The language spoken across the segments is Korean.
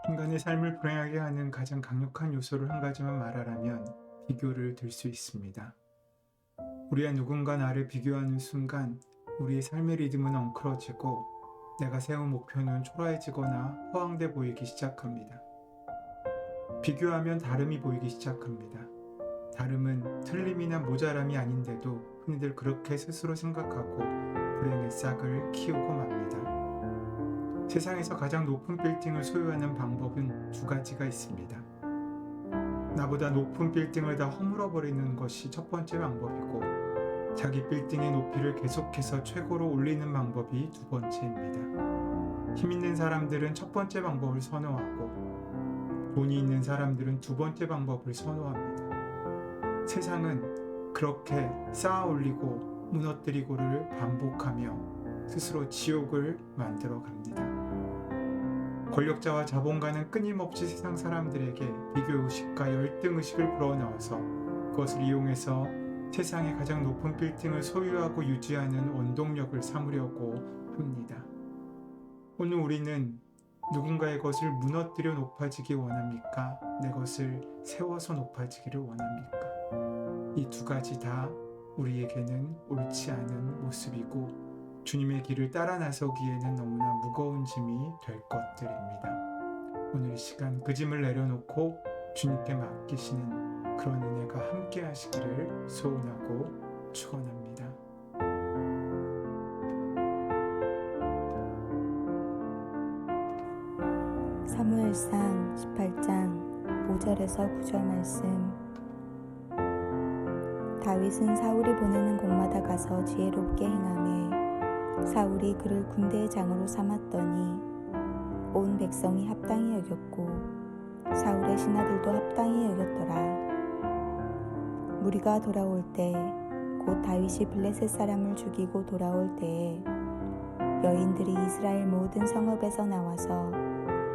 인간의 삶을 불행하게 하는 가장 강력한 요소를 한 가지만 말하라면 비교를 들 수 있습니다. 우리와 누군가 나를 비교하는 순간 우리의 삶의 리듬은 엉클어지고 내가 세운 목표는 초라해지거나 허황돼 보이기 시작합니다. 비교하면 다름이 보이기 시작합니다. 다름은 틀림이나 모자람이 아닌데도 흔히들 그렇게 스스로 생각하고 불행의 싹을 키우고 맙니다. 세상에서 가장 높은 빌딩을 소유하는 방법은 두 가지가 있습니다. 나보다 높은 빌딩을 다 허물어버리는 것이 첫 번째 방법이고, 자기 빌딩의 높이를 계속해서 최고로 올리는 방법이 두 번째입니다. 힘 있는 사람들은 첫 번째 방법을 선호하고, 돈이 있는 사람들은 두 번째 방법을 선호합니다. 세상은 그렇게 쌓아 올리고 무너뜨리고를 반복하며 스스로 지옥을 만들어 갑니다. 권력자와 자본가는 끊임없이 세상 사람들에게 비교의식과 열등의식을 불어넣어서 그것을 이용해서 세상의 가장 높은 빌딩을 소유하고 유지하는 원동력을 삼으려고 합니다. 오늘 우리는 누군가의 것을 무너뜨려 높아지기 원합니까? 내 것을 세워서 높아지기를 원합니까? 이 두 가지 다 우리에게는 옳지 않은 모습이고 주님의 길을 따라 나서기에는 너무나 무거운 짐이 될 것들입니다. 오늘 이 시간 그 짐을 내려놓고 주님께 맡기시는 그런 은혜가 함께 하시기를 소원하고 축원합니다. 사무엘상 18장 5절에서 9절 말씀. 다윗은 사울이 보내는 곳마다 가서 지혜롭게 행하매 사울이 그를 군대의 장으로 삼았더니 온 백성이 합당히 여겼고 사울의 신하들도 합당히 여겼더라. 무리가 돌아올 때 곧 다윗이 블레셋 사람을 죽이고 돌아올 때에 여인들이 이스라엘 모든 성읍에서 나와서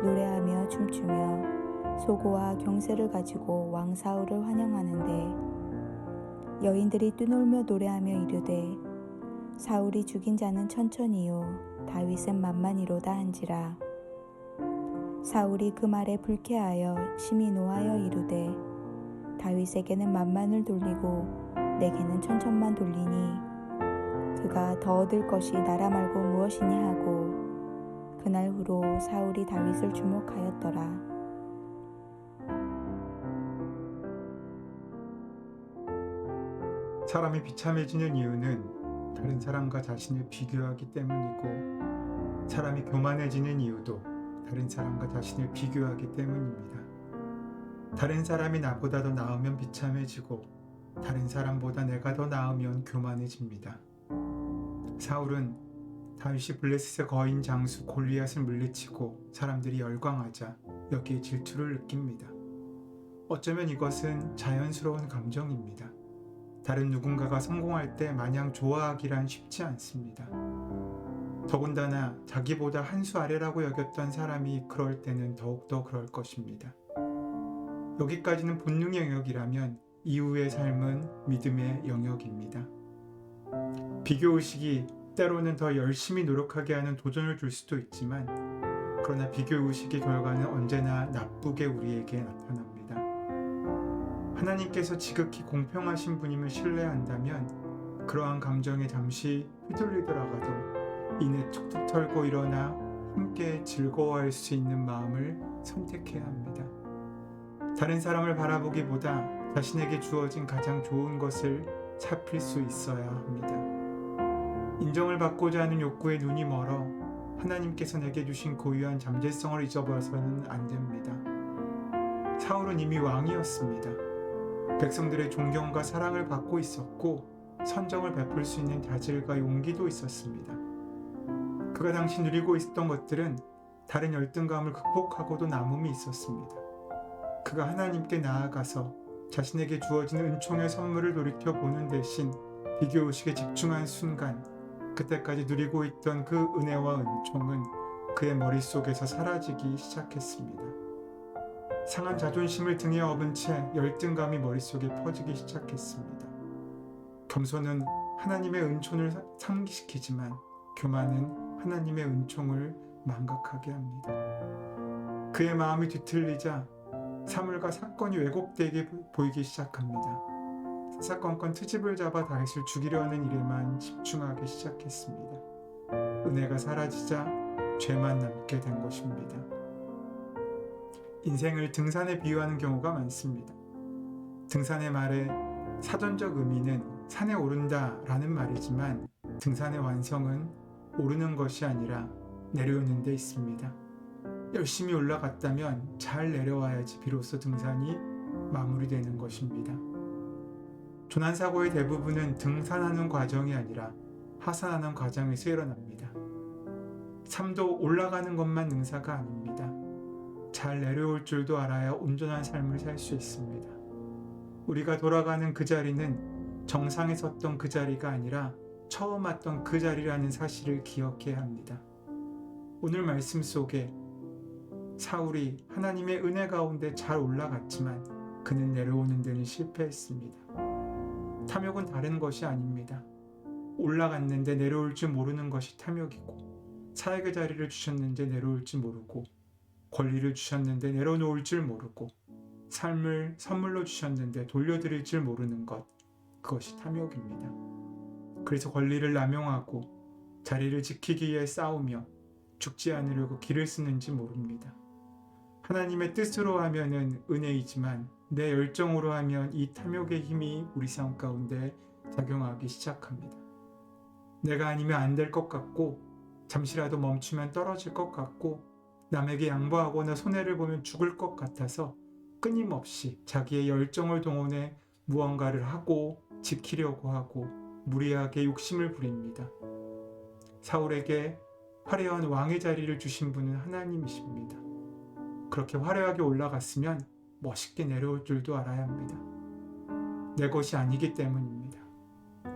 노래하며 춤추며 소고와 경쇠를 가지고 왕 사울을 환영하는데 여인들이 뛰놀며 노래하며 이르되 사울이 죽인 자는 천천히요 다윗은 만만히로다 한지라. 사울이 그 말에 불쾌하여 심히 노하여 이르되 다윗에게는 만만을 돌리고 내게는 천천만 돌리니 그가 더 얻을 것이 나라 말고 무엇이냐 하고 그날 후로 사울이 다윗을 주목하였더라. 사람이 비참해지는 이유는 다른 사람과 자신을 비교하기 때문이고, 사람이 교만해지는 이유도 다른 사람과 자신을 비교하기 때문입니다. 다른 사람이 나보다 더 나으면 비참해지고 다른 사람보다 내가 더 나으면 교만해집니다. 사울은 다윗이 블레셋의 거인 장수 골리앗을 물리치고 사람들이 열광하자 여기에 질투를 느낍니다. 어쩌면 이것은 자연스러운 감정입니다. 다른 누군가가 성공할 때 마냥 좋아하기란 쉽지 않습니다. 더군다나 자기보다 한 수 아래라고 여겼던 사람이 그럴 때는 더욱더 그럴 것입니다. 여기까지는 본능의 영역이라면 이후의 삶은 믿음의 영역입니다. 비교의식이 때로는 더 열심히 노력하게 하는 도전을 줄 수도 있지만, 그러나 비교의식의 결과는 언제나 나쁘게 우리에게 나타납니다. 하나님께서 지극히 공평하신 분임을 신뢰한다면 그러한 감정에 잠시 휘둘리더라도 이내 툭툭 털고 일어나 함께 즐거워할 수 있는 마음을 선택해야 합니다. 다른 사람을 바라보기보다 자신에게 주어진 가장 좋은 것을 살필 수 있어야 합니다. 인정을 받고자 하는 욕구에 눈이 멀어 하나님께서 내게 주신 고유한 잠재성을 잊어버려서는 안 됩니다. 사울은 이미 왕이었습니다. 백성들의 존경과 사랑을 받고 있었고 선정을 베풀 수 있는 자질과 용기도 있었습니다. 그가 당시 누리고 있었던 것들은 다른 열등감을 극복하고도 남음이 있었습니다. 그가 하나님께 나아가서 자신에게 주어진 은총의 선물을 돌이켜보는 대신 비교의식에 집중한 순간, 그때까지 누리고 있던 그 은혜와 은총은 그의 머릿속에서 사라지기 시작했습니다. 상한 자존심을 등에 업은 채 열등감이 머릿속에 퍼지기 시작했습니다. 겸손은 하나님의 은총을 상기시키지만 교만은 하나님의 은총을 망각하게 합니다. 그의 마음이 뒤틀리자 사물과 사건이 왜곡되게 보이기 시작합니다. 사사건건 트집을 잡아 다윗을 죽이려 하는 일에만 집중하기 시작했습니다. 은혜가 사라지자 죄만 남게 된 것입니다. 인생을 등산에 비유하는 경우가 많습니다. 등산의 말의 사전적 의미는 산에 오른다 라는 말이지만 등산의 완성은 오르는 것이 아니라 내려오는 데 있습니다. 열심히 올라갔다면 잘 내려와야지 비로소 등산이 마무리되는 것입니다. 조난사고의 대부분은 등산하는 과정이 아니라 하산하는 과정에서 일어납니다. 삶도 올라가는 것만 능사가 아닙니다. 잘 내려올 줄도 알아야 온전한 삶을 살 수 있습니다. 우리가 돌아가는 그 자리는 정상에 섰던 그 자리가 아니라 처음 왔던 그 자리라는 사실을 기억해야 합니다. 오늘 말씀 속에 사울이 하나님의 은혜 가운데 잘 올라갔지만 그는 내려오는 데는 실패했습니다. 탐욕은 다른 것이 아닙니다. 올라갔는데 내려올 줄 모르는 것이 탐욕이고, 사역의 자리를 주셨는데 내려올 줄 모르고, 권리를 주셨는데 내려놓을 줄 모르고, 삶을 선물로 주셨는데 돌려드릴 줄 모르는 것, 그것이 탐욕입니다. 그래서 권리를 남용하고 자리를 지키기 위해 싸우며 죽지 않으려고 길을 쓰는지 모릅니다. 하나님의 뜻으로 하면은 은혜이지만 내 열정으로 하면 이 탐욕의 힘이 우리 삶 가운데 작용하기 시작합니다. 내가 아니면 안 될 것 같고, 잠시라도 멈추면 떨어질 것 같고, 남에게 양보하거나 손해를 보면 죽을 것 같아서 끊임없이 자기의 열정을 동원해 무언가를 하고 지키려고 하고 무리하게 욕심을 부립니다. 사울에게 화려한 왕의 자리를 주신 분은 하나님이십니다. 그렇게 화려하게 올라갔으면 멋있게 내려올 줄도 알아야 합니다. 내 것이 아니기 때문입니다.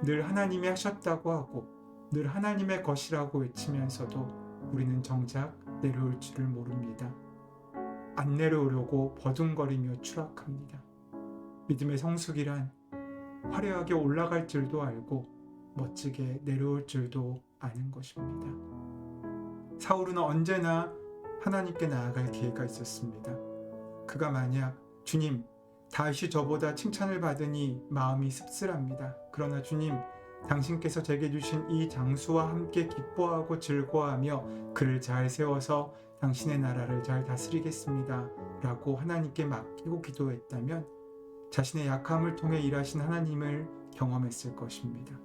늘 하나님이 하셨다고 하고 늘 하나님의 것이라고 외치면서도 우리는 정작 내려올 줄을 모릅니다. 안 내려오려고 버둥거리며 추락합니다. 믿음의 성숙이란 화려하게 올라갈 줄도 알고 멋지게 내려올 줄도 아는 것입니다. 사울은 언제나 하나님께 나아갈 기회가 있었습니다. 그가 만약 주님, 다윗이 저보다 칭찬을 받으니 마음이 씁쓸합니다. 그러나 주님, 당신께서 제게 주신 이 장수와 함께 기뻐하고 즐거워하며 그를 잘 세워서 당신의 나라를 잘 다스리겠습니다. 라고 하나님께 맡기고 기도했다면 자신의 약함을 통해 일하신 하나님을 경험했을 것입니다.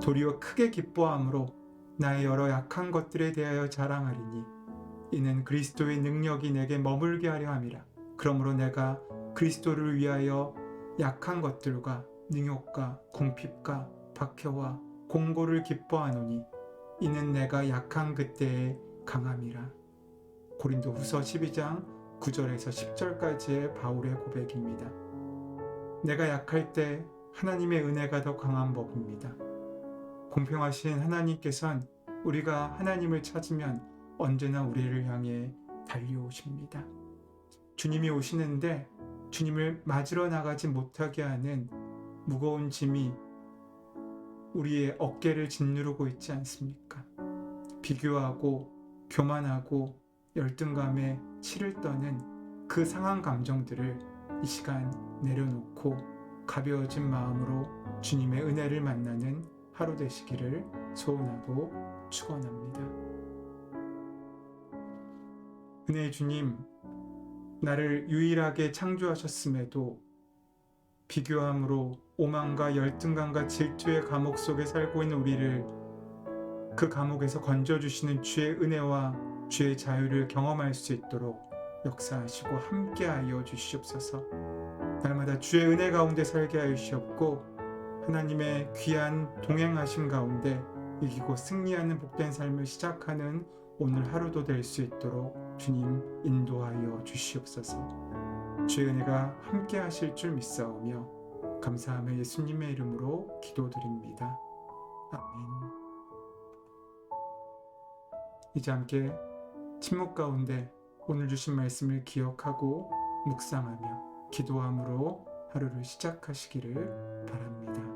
도리어 크게 기뻐함으로 나의 여러 약한 것들에 대하여 자랑하리니 이는 그리스도의 능력이 내게 머물게 하려 함이라. 그러므로 내가 그리스도를 위하여 약한 것들과 능욕과 궁핍과 박해와 공고를 기뻐하노니 이는 내가 약한 그때에 강함이라. 고린도후서 12장 9절에서 10절까지의 바울의 고백입니다. 내가 약할 때 하나님의 은혜가 더 강한 법입니다. 공평하신 하나님께서는 우리가 하나님을 찾으면 언제나 우리를 향해 달려오십니다. 주님이 오시는데 주님을 맞으러 나가지 못하게 하는 무거운 짐이 우리의 어깨를 짓누르고 있지 않습니까? 비교하고 교만하고 열등감에 치를 떠는 그 상한 감정들을 이 시간 내려놓고 가벼워진 마음으로 주님의 은혜를 만나는 하루 되시기를 소원하고 축원합니다. 은혜의 주님, 나를 유일하게 창조하셨음에도 비교함으로 오만과 열등감과 질투의 감옥 속에 살고 있는 우리를 그 감옥에서 건져주시는 주의 은혜와 주의 자유를 경험할 수 있도록 역사하시고 함께하여 주시옵소서. 날마다 주의 은혜 가운데 살게 하여 주시옵고 하나님의 귀한 동행하심 가운데 이기고 승리하는 복된 삶을 시작하는 오늘 하루도 될 수 있도록 주님 인도하여 주시옵소서. 주의 은혜가 함께 하실 줄 믿사오며 감사하며 예수님의 이름으로 기도드립니다. 아멘. 이제 함께 침묵 가운데 오늘 주신 말씀을 기억하고 묵상하며 기도함으로 하루를 시작하시기를 바랍니다.